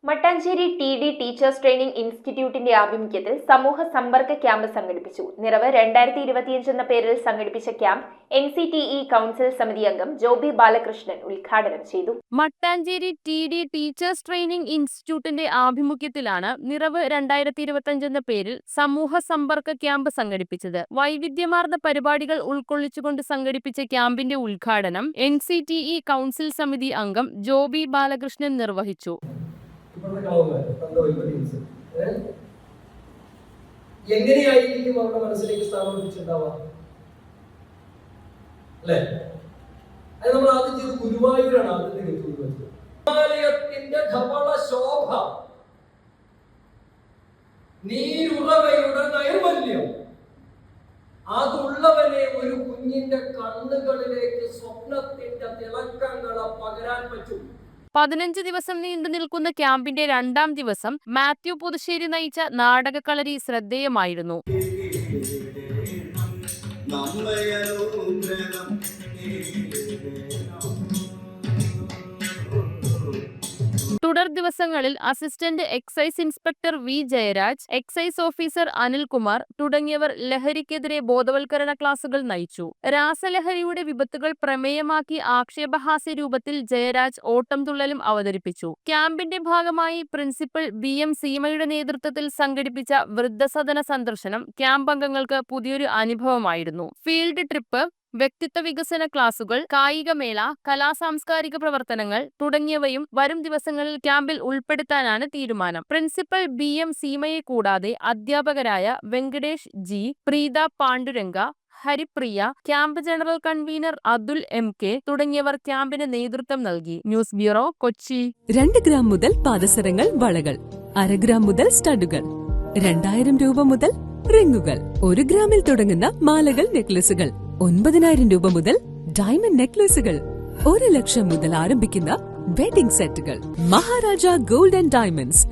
Mattancherry T teachers training ഇൻസ്റ്റിറ്റ്യൂട്ടിന്റെ ആഭിമുഖ്യത്തിൽ സമൂഹ സമ്പർക്ക ക്യാമ്പ് സംഘടിപ്പിച്ചു. നിറവ് 2025 എന്ന പേരിൽ സംഘടിപ്പിച്ച ക്യാമ്പ് NCTE കൗൺസിൽ സമിതി അംഗം ജോബി ബാലകൃഷ്ണൻ ഉദ്ഘാടനം ചെയ്തു. മട്ടാഞ്ചേരി ടി ടീച്ചേഴ്സ് ട്രെയിനിംഗ് ഇൻസ്റ്റിറ്റ്യൂട്ടിന്റെ ആഭിമുഖ്യത്തിലാണ് നിറവ് 2025 എന്ന പേരിൽ സമൂഹ സമ്പർക്ക ക്യാമ്പ് സംഘടിപ്പിച്ചത്. വൈവിധ്യമാർന്ന പരിപാടികൾ ഉൾക്കൊള്ളിച്ചുകൊണ്ട് സംഘടിപ്പിച്ച ക്യാമ്പിന്റെ ഉദ്ഘാടനം NCTE കൗൺസിൽ സമിതി അംഗം ജോബി ബാലകൃഷ്ണൻ നിർവഹിച്ചു. എങ്ങനെയായിരിക്കും അവരുടെ മനസ്സിലേക്ക് സ്ഥാപിച്ചിട്ടുണ്ടാവുക അല്ലെ? അത് നമ്മൾ ആദ്യം ചെയ്ത് ഗുരുവായൂരാണ് ആദ്യത്തെ വെച്ചത്. ഹിമാലയത്തിന്റെ ധവള ശോഭ, നീരുറവയുടെ നൈർമല്യം, അതുള്ളവനെ ഒരു കുഞ്ഞിന്റെ കണ്ണുകളിലേക്ക് സ്വപ്നത്തിന്റെ തിളക്കങ്ങളെ പകരാൻ പറ്റും. 15 ദിവസം നീണ്ടു നിൽക്കുന്ന ക്യാമ്പിന്റെ 2ാം ദിവസം മാത്യു പുതുശ്ശേരി നയിച്ച നാടകക്കളരി ശ്രദ്ധേയമായിരുന്നു. തുടർ ദിവസങ്ങളിൽ assistant excise inspector V Jayaraj, excise officer Anilkumar തുടങ്ങിയവർ ലഹരിക്കെതിരെ ബോധവൽക്കരണ ക്ലാസുകൾ നയിച്ചു. രാസലഹരിയുടെ വിപത്തുകൾ പ്രമേയമാക്കി ആക്ഷേപഹാസ്യ രൂപത്തിൽ ജയരാജ് ഓട്ടംതുള്ളലും അവതരിപ്പിച്ചു. ക്യാമ്പിന്റെ ഭാഗമായി പ്രിൻസിപ്പൽ BM സീമയുടെ നേതൃത്വത്തിൽ സംഘടിപ്പിച്ച വൃദ്ധസദന സന്ദർശനം ക്യാമ്പ് അംഗങ്ങൾക്ക് പുതിയൊരു അനുഭവമായിരുന്നു. ഫീൽഡ് ട്രിപ്പ്, വ്യക്തിത്വ വികസന ക്ലാസുകൾ, കായികമേള, കലാസാംസ്കാരിക പ്രവർത്തനങ്ങൾ തുടങ്ങിയവയും വരും ദിവസങ്ങളിൽ ക്യാമ്പിൽ ഉൾപ്പെടുത്താനാണ് തീരുമാനം. പ്രിൻസിപ്പൽ BM സീമയെ കൂടാതെ അധ്യാപകരായ Venkatesh G, Preetha Panduranga, Haripriya, camp general convener Atul MK തുടങ്ങിയവർ ക്യാമ്പിന് നേതൃത്വം നൽകി. News bureau, Kochi. 2 ഗ്രാം മുതൽ പാദസരങ്ങൾ, വളകൾ, 1/2 ഗ്രാം മുതൽ സ്റ്റഡുകൾ, 2000 രൂപ മുതൽ റിങ്ങുകൾ, 1 ഗ്രാമിൽ തുടങ്ങുന്ന മാലകൾ, നെക്ലസുകൾ, 9000 രൂപ മുതൽ ഡയമണ്ട് നെക്ലസുകൾ, 1 ലക്ഷം മുതൽ ആരംഭിക്കുന്ന വെഡിംഗ് സെറ്റുകൾ. Maharaja gold and diamonds,